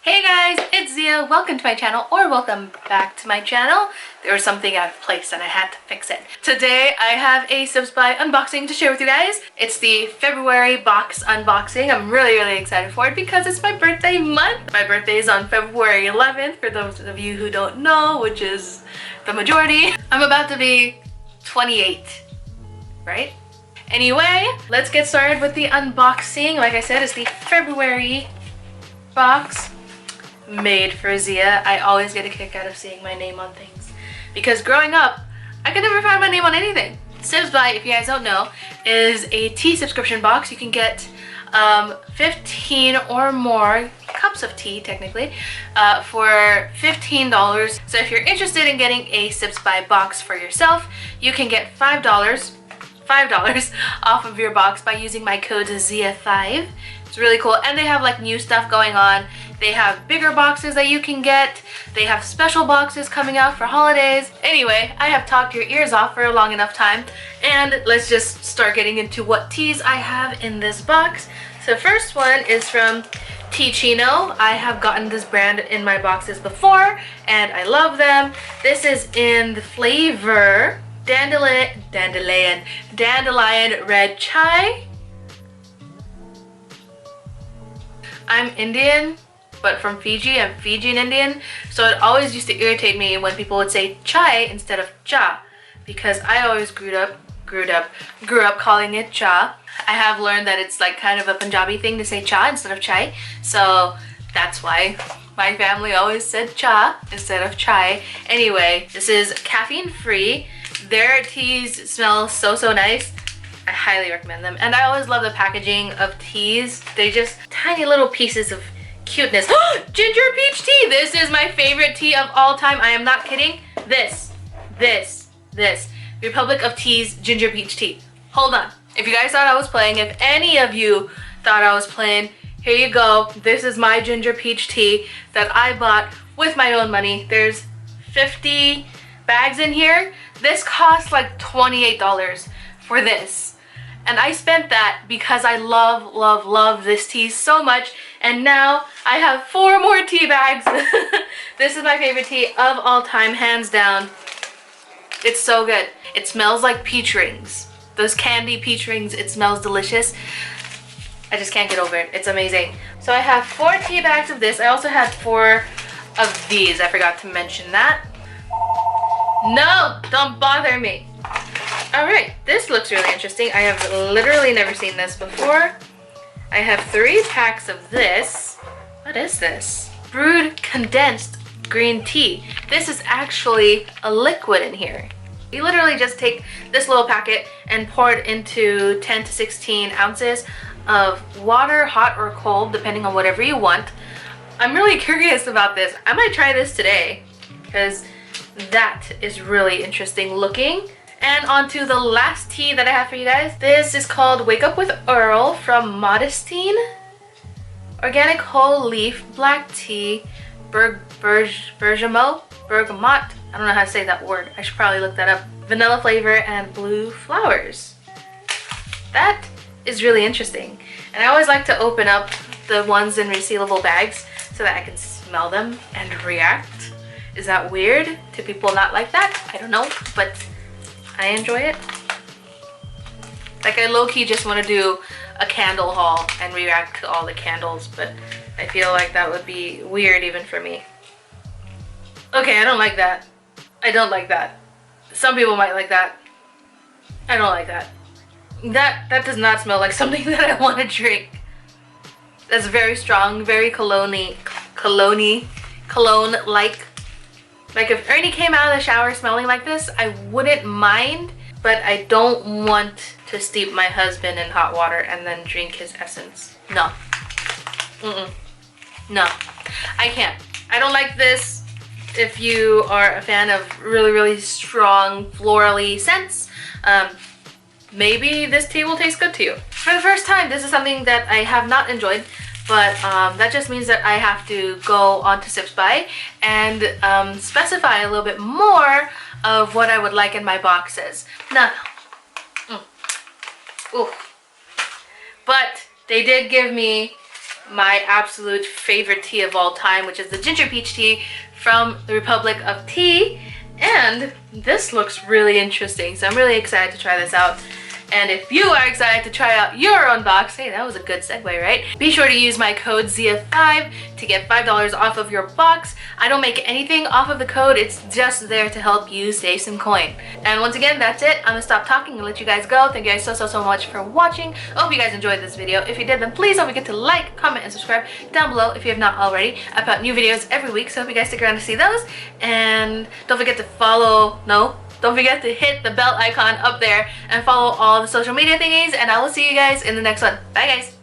Hey guys, it's Zia. Welcome to my channel, or welcome back to my channel. There was something out of place and I had to fix it. Today I have a Sibs by unboxing to share with you guys. It's the February box unboxing. I'm really excited for it because it's my birthday month. My birthday is on February 11th, for those of you who don't know, which is the majority. I'm about to be 28, right? Anyway, let's get started with the unboxing. Like I said, it's the February box. Made for Zia. I always get a kick out of seeing my name on things because growing up I could never find my name on anything. Sibs by, if you guys don't know, is a tea subscription box. You can get 15 or more cups of tea technically for $15. So if you're interested in getting a Sibs by box for yourself, you can get $5 off of your box by using my code ZIYA5. It's really cool, and they have like new stuff going on. They have bigger boxes that you can get. They have special boxes coming out for holidays. Anyway, I have talked your ears off for a long enough time, and let's just start getting into what teas I have in this box. So first one is from Ticino. I have gotten this brand in my boxes before, and I love them. This is in the flavor Dandelion Red Chai. I'm Indian, but from Fiji. I'm Fijian Indian, so it always used to irritate me when people would say chai instead of cha, because I always grew up calling it cha. I have learned that it's like kind of a Punjabi thing to say cha instead of chai, so that's why my family always said cha instead of chai. Anyway, this is caffeine free. Their teas smell so nice. I highly recommend them, and I always love the packaging of teas. They just tiny little pieces of cuteness. Ginger peach tea. This is my favorite tea of all time. I am not kidding. This Republic of Tea's ginger peach tea. Hold on. If you guys thought I was playing, if any of you thought I was playing, here you go. This is my ginger peach tea that I bought with my own money. There's 50 bags in here. This cost like $28 for this. And I spent that because I love this tea so much. And now I have 4 more tea bags. This is my favorite tea of all time, hands down. It's so good. It smells like peach rings. Those candy peach rings. It smells delicious. I just can't get over it. It's amazing. So I have 4 tea bags of this. I also had 4 of these. I forgot to mention that. No, don't bother me. Alright, this looks really interesting. I have literally never seen this before. I have 3 packs of this. What is this? Brewed condensed green tea. This is actually a liquid in here. You literally just take this little packet and pour it into 10 to 16 ounces of water, hot or cold, depending on whatever you want. I'm really curious about this. I might try this today because that is really interesting looking. And on to the last tea that I have for you guys. This is called Wake Up with Earl from Modestine. Organic whole leaf black tea, bergamot. I don't know how to say that word. I should probably look that up. Vanilla flavor and blue flowers. That is really interesting. And I always like to open up the ones in resealable bags so that I can smell them and react. Is that weird? Do people not like that? I don't know, but I enjoy it. Like, I low-key just want to do a candle haul and react to all the candles, but I feel like that would be weird even for me. Okay, I don't like that. I don't like that. Some people might like that. I don't like that. That does not smell like something that I want to drink. That's very strong, very cologne-like. Like, if Ernie came out of the shower smelling like this, I wouldn't mind, but I don't want to steep my husband in hot water and then drink his essence. No. No. I can't. I don't like this. If you are a fan of really strong florally scents, maybe this tea will taste good to you. For the first time, this is something that I have not enjoyed. But that just means that I have to go on to Sibs by and specify a little bit more of what I would like in my boxes. No. Ooh. But they did give me my absolute favorite tea of all time, which is the ginger peach tea from the Republic of Tea. And this looks really interesting, so I'm really excited to try this out. And if you are excited to try out your own box, hey, that was a good segue, right? Be sure to use my code ZIYA5 to get $5 off of your box. I don't make anything off of the code, it's just there to help you save some coin. And once again, that's it. I'm gonna stop talking and let you guys go. Thank you guys so much for watching. I hope you guys enjoyed this video. If you did, then please don't forget to like, comment, and subscribe down below if you have not already. I put out new videos every week, so I hope you guys stick around to see those. And don't forget to don't forget to hit the bell icon up there and follow all the social media thingies, and I will see you guys in the next one. Bye guys!